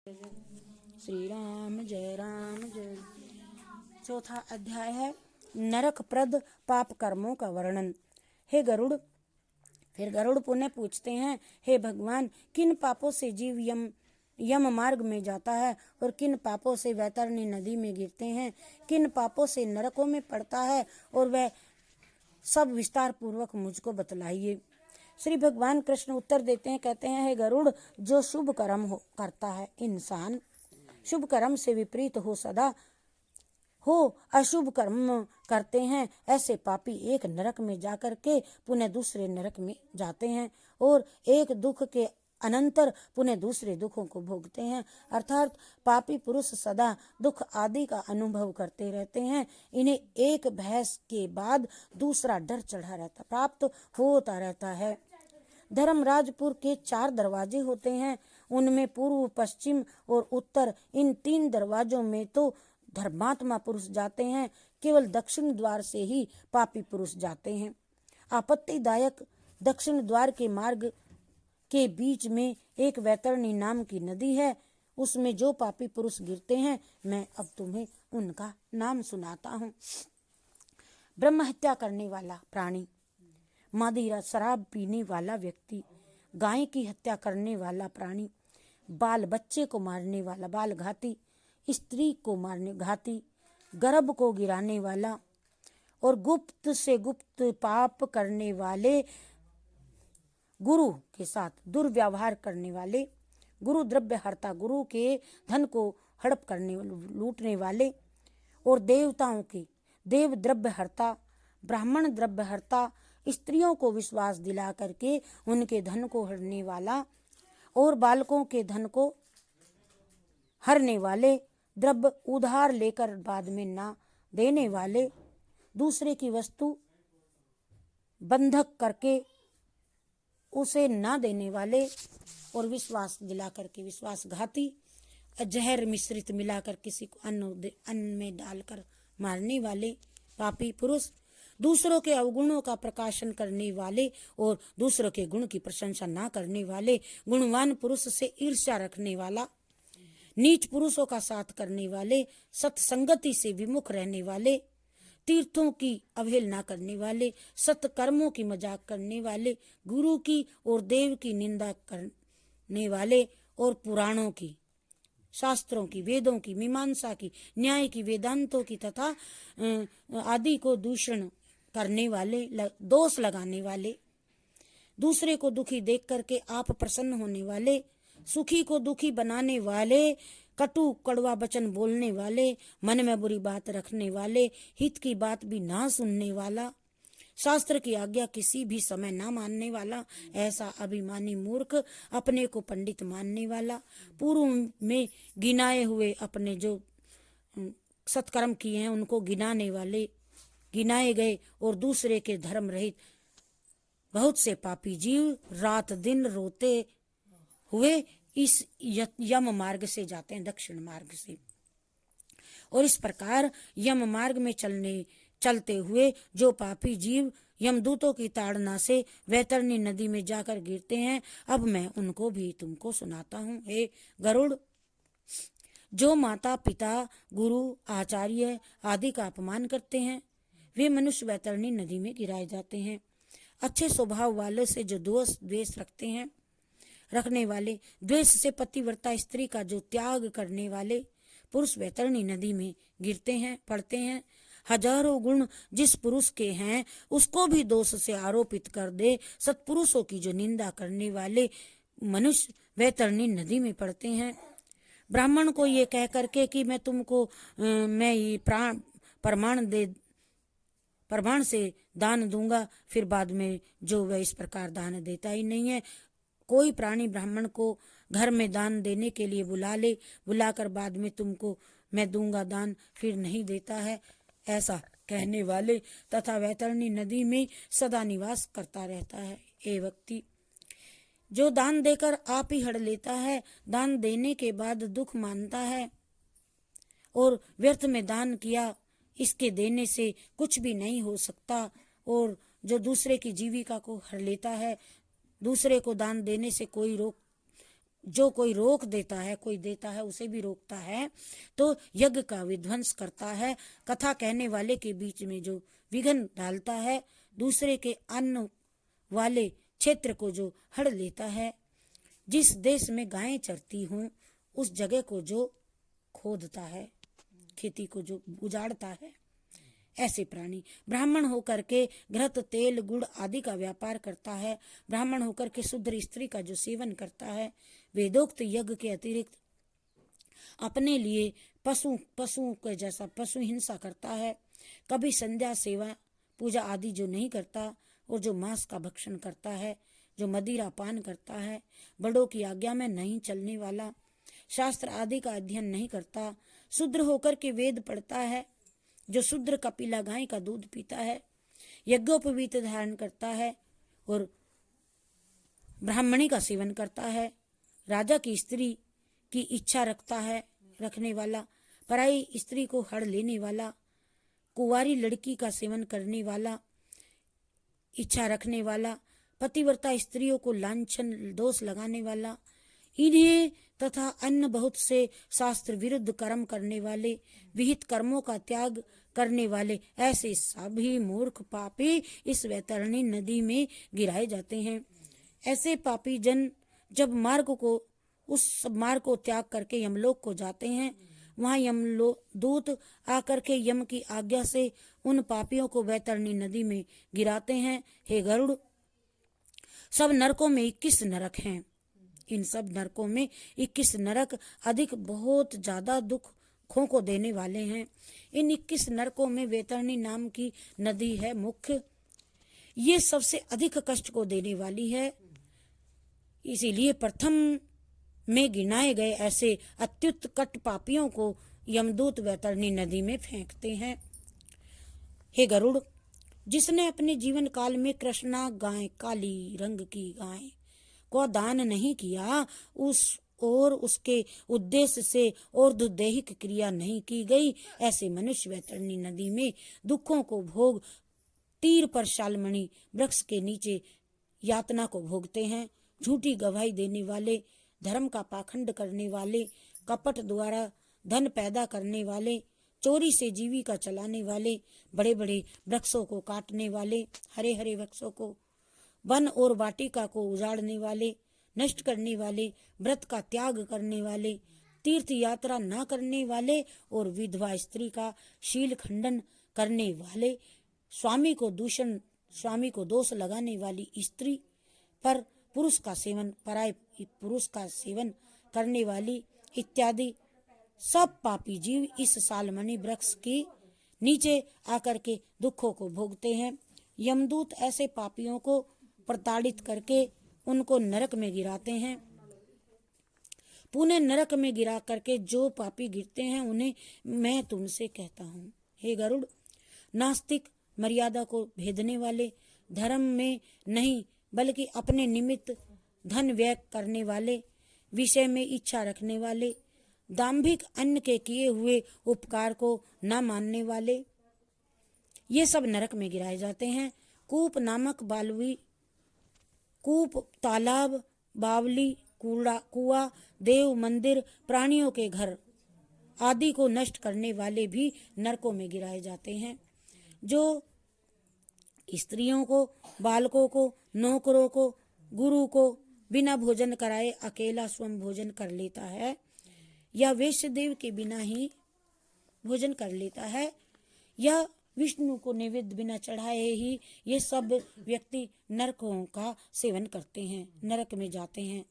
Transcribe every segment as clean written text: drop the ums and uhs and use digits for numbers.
श्री राम जय। चौथा अध्याय है नरकप्रद पाप कर्मों का वर्णन। हे गरुड़, फिर गरुड़ पुनः पूछते हैं, हे भगवान, किन पापों से जीव यम मार्ग में जाता है और किन पापों से वैतरणी नदी में गिरते हैं, किन पापों से नरकों में पड़ता है, और वह सब विस्तार पूर्वक मुझको बतलाइए। श्री भगवान कृष्ण उत्तर देते हैं, कहते हैं, हे गरुड़, जो शुभ कर्म करता है इंसान शुभ कर्म से विपरीत हो अशुभ कर्म करते हैं, ऐसे पापी एक नरक में जाकर के पुनः दूसरे नरक में जाते हैं और एक दुख के अनंतर पुनः दूसरे दुखों को भोगते हैं। अर्थात पापी पुरुष सदा दुख आदि का अनुभव करते रहते हैं। इन्हें एक भैंस के बाद दूसरा डर प्राप्त होता रहता है। धर्मराजपुर के 4 दरवाजे होते हैं। उनमें पूर्व, पश्चिम और उत्तर, इन 3 दरवाजों में तो धर्मात्मा पुरुष जाते हैं। केवल दक्षिण द्वार से ही पापी पुरुष जाते हैं। आपत्तिदायक दक्षिण द्वार के मार्ग के बीच में एक वैतरणी नाम की नदी है। उसमें जो पापी पुरुष गिरते हैं, मैं अब तुम्हें उनका नाम सुनाता हूँ। ब्रह्म हत्या करने वाला प्राणी, मदिरा शराब पीने वाला व्यक्ति, गाय की हत्या करने वाला प्राणी, बाल बच्चे को मारने वाला बाल घाती, स्त्री को मारने घाती, गर्भ को गिराने वाला और गुप्त से गुप्त पाप करने वाले, गुरु के साथ दुर्व्यवहार करने वाले, गुरु द्रव्य हर्ता, गुरु के धन को हड़प करने लूटने वाले, और देवताओं के देव द्रव्य हर्ता, ब्राह्मण द्रव्य हर्ता, स्त्रियों को विश्वास दिला करके उनके धन को हरने वाला और बालकों के धन को हरने वाले, द्रव्य उधार लेकर बाद में ना देने वाले, दूसरे की वस्तु बंधक करके उसे ना देने वाले और विश्वास दिला करके विश्वासघाती, जहर मिश्रित मिलाकर किसी को अन्न में डालकर मारने वाले पापी पुरुष, दूसरों के अवगुणों का प्रकाशन करने वाले और दूसरों के गुण की प्रशंसा ना करने वाले, गुणवान पुरुष से ईर्ष्या रखने वाला, नीच पुरुषों का साथ करने वाले, सत्संगति से विमुख रहने वाले, तीर्थों की अवहेलना करने वाले, सत्कर्मों की मजाक करने वाले, गुरु की और देव की निंदा करने वाले और पुराणों की, शास्त्रों की, वेदों की, मीमांसा की, न्याय की, वेदांतों की तथा आदि को दूषण करने वाले, दोष लगाने वाले, दूसरे को दुखी देख करके आप प्रसन्न होने वाले, सुखी को दुखी बनाने वाले, कटु कड़वा वचन बोलने वाले, मन में बुरी बात रखने वाले, हित की बात भी ना सुनने वाला, शास्त्र की आज्ञा किसी भी समय ना मानने वाला, ऐसा अभिमानी मूर्ख, अपने को पंडित मानने वाला, पूर्व में गिनाए हुए अपने जो सत्कर्म किए हैं उनको गिनाए गए और दूसरे के धर्म रहित बहुत से पापी जीव रात दिन रोते हुए इस यम मार्ग से जाते हैं, दक्षिण मार्ग से। और इस प्रकार यम मार्ग में चलते हुए जो पापी जीव यमदूतों की ताड़ना से वैतरणी नदी में जाकर गिरते हैं, अब मैं उनको भी तुमको सुनाता हूँ। हे गरुड़, जो माता पिता, गुरु, आचार्य आदि का अपमान करते हैं, वे मनुष्य वैतरणी नदी में गिराए जाते हैं। अच्छे स्वभाव वालों से जो द्वेष रखने वाले, द्वेष से पतिव्रता स्त्री का जो त्याग करने वाले पुरुष वैतरणी नदी में पड़ते हैं। हजारों गुण जिस पुरुष के हैं उसको भी दोष से आरोपित कर दे, सत्पुरुषों की जो निंदा करने वाले मनुष्य वैतरणी नदी में पड़ते हैं। ब्राह्मण को ये कह करके कि मैं तुमको मैं ये प्रमाण से दान दूंगा, फिर बाद में जो वह इस प्रकार दान देता ही नहीं है। कोई प्राणी ब्राह्मण को घर में दान देने के लिए बुलाकर बाद में तुमको मैं दूंगा दान, फिर नहीं देता है, ऐसा कहने वाले तथा वैतरणी नदी में सदा निवास करता रहता है। ये व्यक्ति जो दान देकर आप ही हड़ लेता है, दान देने के बाद दुख मानता है और व्यर्थ में दान किया, इसके देने से कुछ भी नहीं हो सकता, और जो दूसरे की जीविका को हर लेता है, दूसरे को दान देने से कोई जो कोई रोक देता है, कोई देता है उसे भी रोकता है, तो यज्ञ का विध्वंस करता है। कथा कहने वाले के बीच में जो विघ्न डालता है, दूसरे के अन्न वाले क्षेत्र को जो हड़ लेता है, जिस देश में गायें चरती हों उस जगह को जो खोदता है, खेती को जो उजाड़ता है, ऐसे प्राणी। ब्राह्मण होकर के घृत, तेल, गुड़ आदि का व्यापार करता है, ब्राह्मण होकर के शुद्र स्त्री का जो सेवन करता है, वेदोक्त यज्ञ के अतिरिक्त अपने लिए पशुओं के जैसा पशु हिंसा करता है, कभी संध्या सेवा पूजा आदि जो नहीं करता, और जो मांस का भक्षण करता है, जो मदिरा पान करता है, बड़ों की आज्ञा में नहीं चलने वाला, शास्त्र आदि का अध्ययन नहीं करता, शूद्र होकर के वेद पढ़ता है, जो शूद्र कपिला गाय का दूध पीता है, यज्ञोपवीत धारण करता है और ब्राह्मणी का सेवन करता है, राजा की स्त्री की इच्छा रखता है, रखने वाला, पराई स्त्री को हड़ लेने वाला, कुंवारी लड़की का सेवन करने वाला, इच्छा रखने वाला, पतिव्रता स्त्रियों को लांछन दोष लगाने वाला, इन्हें तथा अन्य बहुत से शास्त्र विरुद्ध कर्म करने वाले, विहित कर्मों का त्याग करने वाले, ऐसे सभी मूर्ख पापी इस वैतरणी नदी में गिराए जाते हैं। ऐसे पापी जन जब उस मार्ग को त्याग करके यमलोक को जाते हैं, वहाँ यमदूत आकर के यम की आज्ञा से उन पापियों को वैतरणी नदी में गिराते हैं। हे गरुड़, सब नरकों में 21 नरक हैं। इन सब नरकों में 21 नरक अधिक बहुत ज्यादा दुखों को देने वाले हैं। इन 21 नरकों में वैतरणी नाम की नदी है मुख्य, ये सबसे अधिक कष्ट को देने वाली है। इसीलिए प्रथम में गिनाए गए ऐसे अत्युत्कट पापियों को यमदूत वैतरणी नदी में फेंकते हैं। हे गरुड़, जिसने अपने जीवन काल में कृष्णा गाय, काली रंग की गाय को दान नहीं किया, उसके उद्देश्य से और दुर्दैहिक क्रिया नहीं की गई, ऐसे मनुष्य वैतरणी नदी में दुखों को भोग तीर पर शालमणि वृक्ष के नीचे यातना को भोगते हैं। झूठी गवाही देने वाले, धर्म का पाखंड करने वाले, कपट द्वारा धन पैदा करने वाले, चोरी से जीविका चलाने वाले, बड़े बड़े वृक्षों को काटने वाले, हरे हरे वृक्षों को, वन और वाटिका को उजाड़ने वाले, नष्ट करने वाले, व्रत का त्याग करने वाले, तीर्थ यात्रा न करने वाले और विधवा स्त्री का शील खंडन करने वाले, स्वामी को दोष लगाने वाली स्त्री पर पुरुष का सेवन, पराय पुरुष का सेवन करने वाली इत्यादि सब पापी जीव इस शालमणि वृक्ष के नीचे आकर के दुखों को भोगते हैं। यमदूत ऐसे पापियों को प्रताड़ित करके उनको नरक में गिराते हैं। पुणे नरक में गिरा करके जो पापी गिरते हैं उन्हें मैं तुमसे कहता हूँ, हे गरुड़, नास्तिक, मर्यादा को भेदने वाले, धर्म में नहीं बल्कि अपने निमित्त धन व्यय करने वाले, विषय में इच्छा रखने वाले, दाम्भिक अन्य के किए हुए उपकार को न मानने वाले, ये सब नरक में गिराए जाते हैं। कूप नामक कूप, तालाब, बावली, कुआं, देव मंदिर, प्राणियों के घर आदि को नष्ट करने वाले भी नरकों में गिराए जाते हैं। जो स्त्रियों को, बालकों को, नौकरों को, गुरु को बिना भोजन कराए अकेला स्वयं भोजन कर लेता है, या वैश्यदेव के बिना ही भोजन कर लेता है, या विष्णु को नैवेद्य बिना चढ़ाए ही, ये सब व्यक्ति नरकों का सेवन करते हैं, नरक में जाते हैं।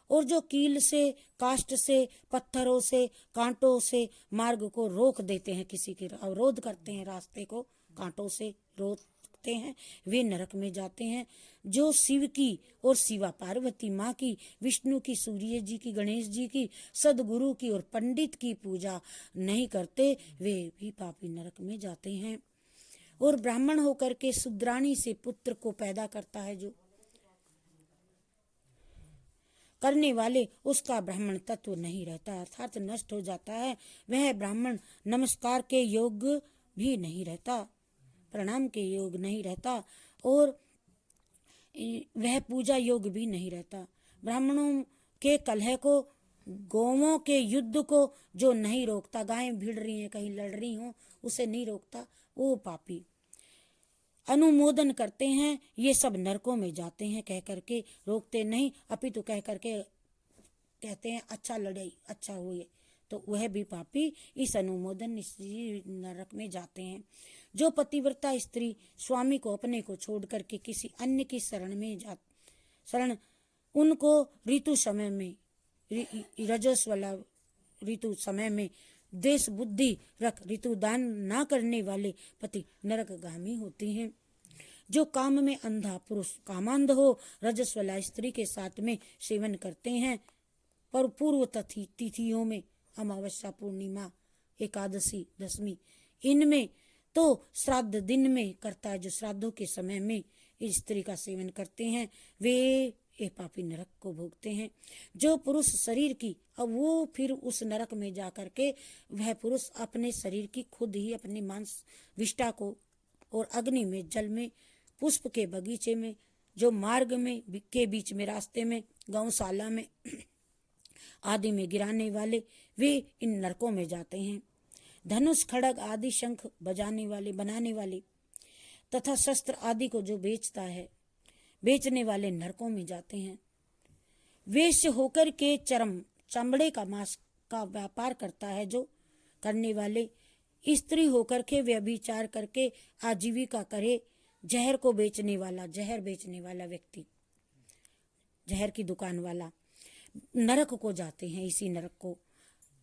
और जो कील से, काष्ठ से, पत्थरों से, कांटों से मार्ग को रोक देते हैं, किसी के अवरोध करते हैं, रास्ते को कांटों से रोकते हैं, वे नरक में जाते हैं। जो शिव की और शिवा पार्वती माँ की, विष्णु की, सूर्य जी की, गणेश जी की, सदगुरु की और पंडित की पूजा नहीं करते, वे भी पापी नरक में जाते हैं। और ब्राह्मण होकर के शूद्राणी से पुत्र को पैदा करता है जो करने वाले, उसका ब्राह्मण तत्व नहीं रहता, अर्थात नष्ट हो जाता है। वह ब्राह्मण नमस्कार के योग्य भी नहीं रहता, प्रणाम के योग्य नहीं रहता, और वह पूजा योग्य भी नहीं रहता। ब्राह्मणों के कलह को, गौओं के युद्ध को जो नहीं रोकता, गायें भिड़ रही हैं, कहीं लड़ रही हों, उसे नहीं रोकता, वो पापी। अनुमोदन करते हैं, ये सब नरकों में जाते हैं, कह करके रोकते नहीं, अपितु कह करके कहते हैं अच्छा लड़ाई, अच्छा हुए, तो वह भी पापी इस अनुमोदन नरक में जाते हैं। जो पतिव्रता स्त्री स्वामी को अपने को छोड़ करके किसी अन्य की शरण उनको ऋतु समय में, रजस वाला ऋतु समय में देश बुद्धि रख ऋतु दान ना करने वाले पति नरकगामी होते हैं। जो काम में अंधा पुरुष कामांध हो, रजस वाला स्त्री के साथ में सेवन करते हैं, पर पूर्व तिथियों में अमावस्या, पूर्णिमा, एकादशी, दशमी, इनमें तो श्राद्ध दिन में करता है, जो श्राद्धों के समय में इस स्त्री का सेवन करते हैं, वे ये पापी नरक को भोगते हैं। जो पुरुष शरीर की, अब वो फिर उस नरक में जा करके वह पुरुष अपने शरीर की खुद ही अपने मांस विष्टा को और अग्नि में, जल में, पुष्प के बगीचे में, जो मार्ग में के बीच में, रास्ते में, गौशाला में आदि में गिराने वाले, वे इन नरकों में जाते हैं। धनुष, खड़ग आदि शंख बनाने वाले तथा शस्त्र आदि को जो बेचने वाले नरकों में जाते हैं। वेश्य होकर के चमड़े का मांस का व्यापार करता है जो करने वाले, स्त्री होकर के व्यभिचार करके आजीविका करे, जहर बेचने वाला व्यक्ति, जहर की दुकान वाला, नरक को जाते हैं। इसी नरक को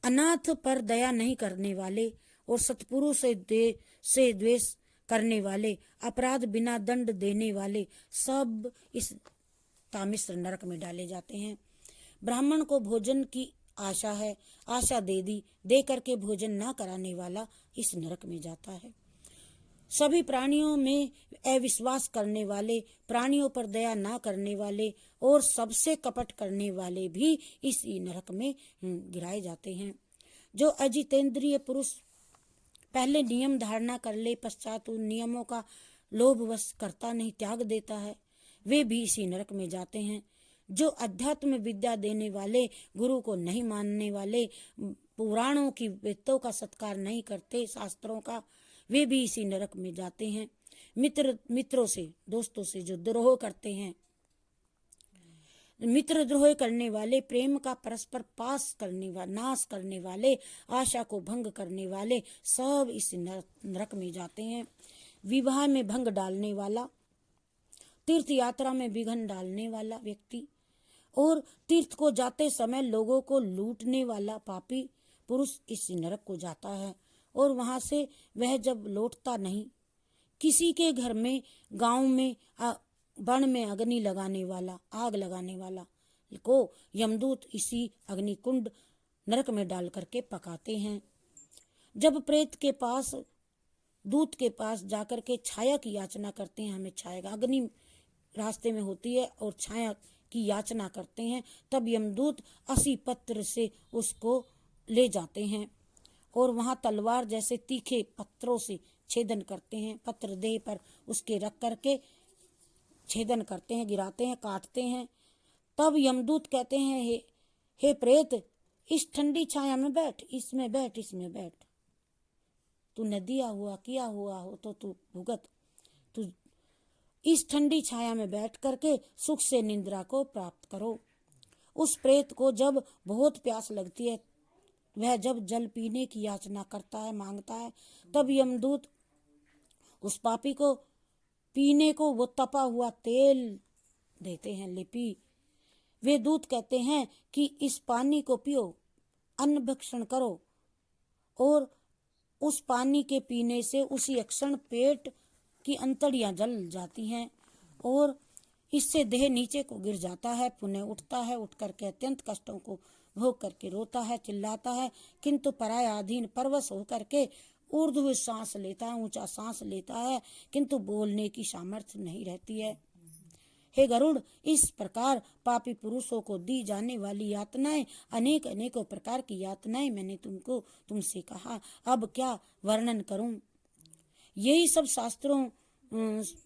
अनाथ पर दया नहीं करने वाले और सत्पुरुष से द्वेष करने वाले, अपराध बिना दंड देने वाले, सब इस तामिश्र नरक में डाले जाते हैं। ब्राह्मण को भोजन की आशा है, आशा दे करके भोजन ना कराने वाला इस नरक में जाता है। सभी प्राणियों में अविश्वास करने वाले, प्राणियों पर दया ना करने वाले और सबसे कपट करने वाले भी इसी नरक में गिराए जाते हैं। जो अजितेंद्रिय पुरुष पहले नियम धारणा कर ले, पश्चात उन नियमों का लोभवश करता नहीं, त्याग देता है, वे भी इसी नरक में जाते हैं। जो अध्यात्म विद्या देने वाले, गुरु को नहीं मानने वाले, पुराणों की वेदों का सत्कार नहीं करते, शास्त्रों का, वे भी इसी नरक में जाते हैं। मित्रों से, दोस्तों से जो द्रोह करते हैं, मित्रद्रोह करने वाले, प्रेम का परस्पर नाश करने वाले, आशा को भंग करने वाले, सब इस नरक में जाते हैं। विवाह में भंग डालने वाला, तीर्थ यात्रा में विघ्न डालने वाला व्यक्ति और तीर्थ को जाते समय लोगों को लूटने वाला पापी पुरुष इस नरक को जाता है। और वहां से वह जब लौटता नहीं, किसी के घर में, गांव में, वन में अग्नि लगाने वाला, आग लगाने वाला को यमदूत इसी अग्नि कुंड नरक में डाल करके पकाते हैं। जब प्रेत के पास, दूत के पास जाकर के छाया की याचना करते हैं, हमें छाया, अग्नि रास्ते में होती है और छाया की याचना करते हैं, तब यमदूत 80 पत्र से उसको ले जाते हैं और वहां तलवार जैसे तीखे पत्रों से छेदन करते हैं, पत्र देह पर उसके रख करके छेदन करते हैं, गिराते हैं, काटते हैं। तब यमदूत कहते हैं, हे प्रेत, इस ठंडी छाया में बैठ, इसमें बैठ, तू नदिया हुआ किया हुआ हो तो तू भुगत, तू इस ठंडी छाया में बैठ करके सुख से निद्रा को प्राप्त करो। उस प्रेत को जब बहुत प्यास लगती है, वह जब जल पीने की याचना करता है, मांगता है, तब यमदूत उस पापी को पीने को वो तपा हुआ तेल देते हैं, लिपि। वे दूत कहते हैं कि इस पानी को पियो, अन्न भक्षण करो, और उस पानी के पीने से उसी क्षण पेट की अंतड़ियां जल जाती हैं और इससे देह नीचे को गिर जाता है, पुनः उठता है, उठ करके अत्यंत कष्टों को भोग करके रोता है, चिल्लाता है, किंतु पराया अधीन परवश होकर के ऊर्ध्व सांस लेता है, ऊंचा सांस लेता है, किंतु बोलने की सामर्थ्य नहीं रहती है। हे गरुड़, इस प्रकार पापी पुरुषों को दी जाने वाली यातनाएं, अनेकों प्रकार की यातनाएं मैंने तुमसे कहा, अब क्या वर्णन करूं। यही सब शास्त्रों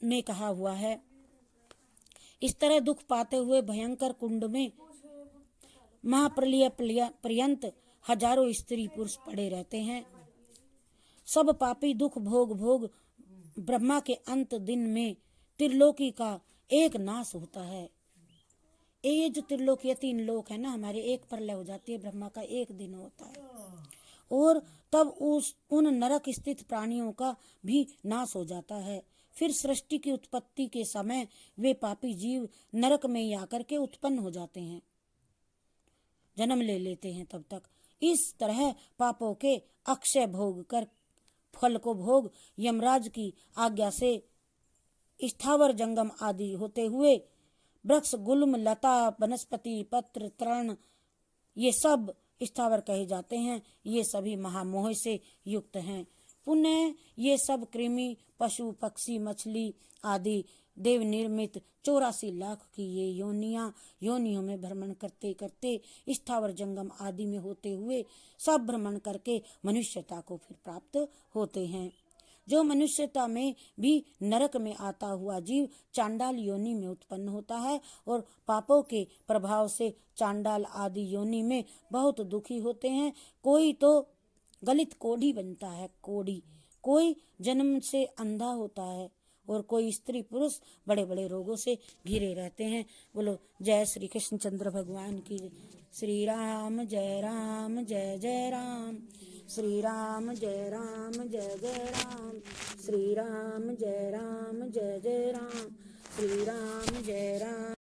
में कहा हुआ है। इस तरह दुख पाते हुए भयंकर कुंड में महाप्रलय पर्यंत हजारों स्त्री पुरुष पड़े रहते हैं। सब पापी दुख भोग भोग ब्रह्मा के अंत दिन में त्रिलोकी का एक नाश होता है। ये जो त्रिलोकी 3 लोक है ना हमारे, एक प्रलय हो जाती है, ब्रह्मा का एक दिन होता है और तब उन नरक स्थित प्राणियों का भी नाश हो जाता है। फिर सृष्टि की उत्पत्ति के समय वे पापी जीव नरक में ही आकर के उत्पन्न हो जाते हैं, जन्म ले लेते हैं। तब तक इस तरह पापों के अक्षय भोग कर फल को भोग यमराज की आज्ञा से स्थावर जंगम आदि होते हुए वृक्ष गुल्म लता वनस्पति पत्र तृण ये सब स्थावर कहे जाते हैं। ये सभी महामोह से युक्त हैं। पुनः ये सब कृमि पशु पक्षी मछली आदि देव निर्मित 84 लाख की ये योनियों में भ्रमण करते करते स्थावर जंगम आदि में होते हुए सब भ्रमण करके मनुष्यता को फिर प्राप्त होते हैं। जो मनुष्यता में भी नरक में आता हुआ जीव चांडाल योनि में उत्पन्न होता है और पापों के प्रभाव से चांडाल आदि योनि में बहुत दुखी होते हैं। कोई तो गलित कोढ़ी बनता है, कोई जन्म से अंधा होता है और कोई स्त्री पुरुष बड़े बड़े रोगों से घिरे रहते हैं। बोलो जय श्री कृष्ण चंद्र भगवान की। श्री राम जय राम जय जय राम, श्री राम जय राम जय जय राम, श्री राम जय राम जय जय राम, श्री राम जय राम।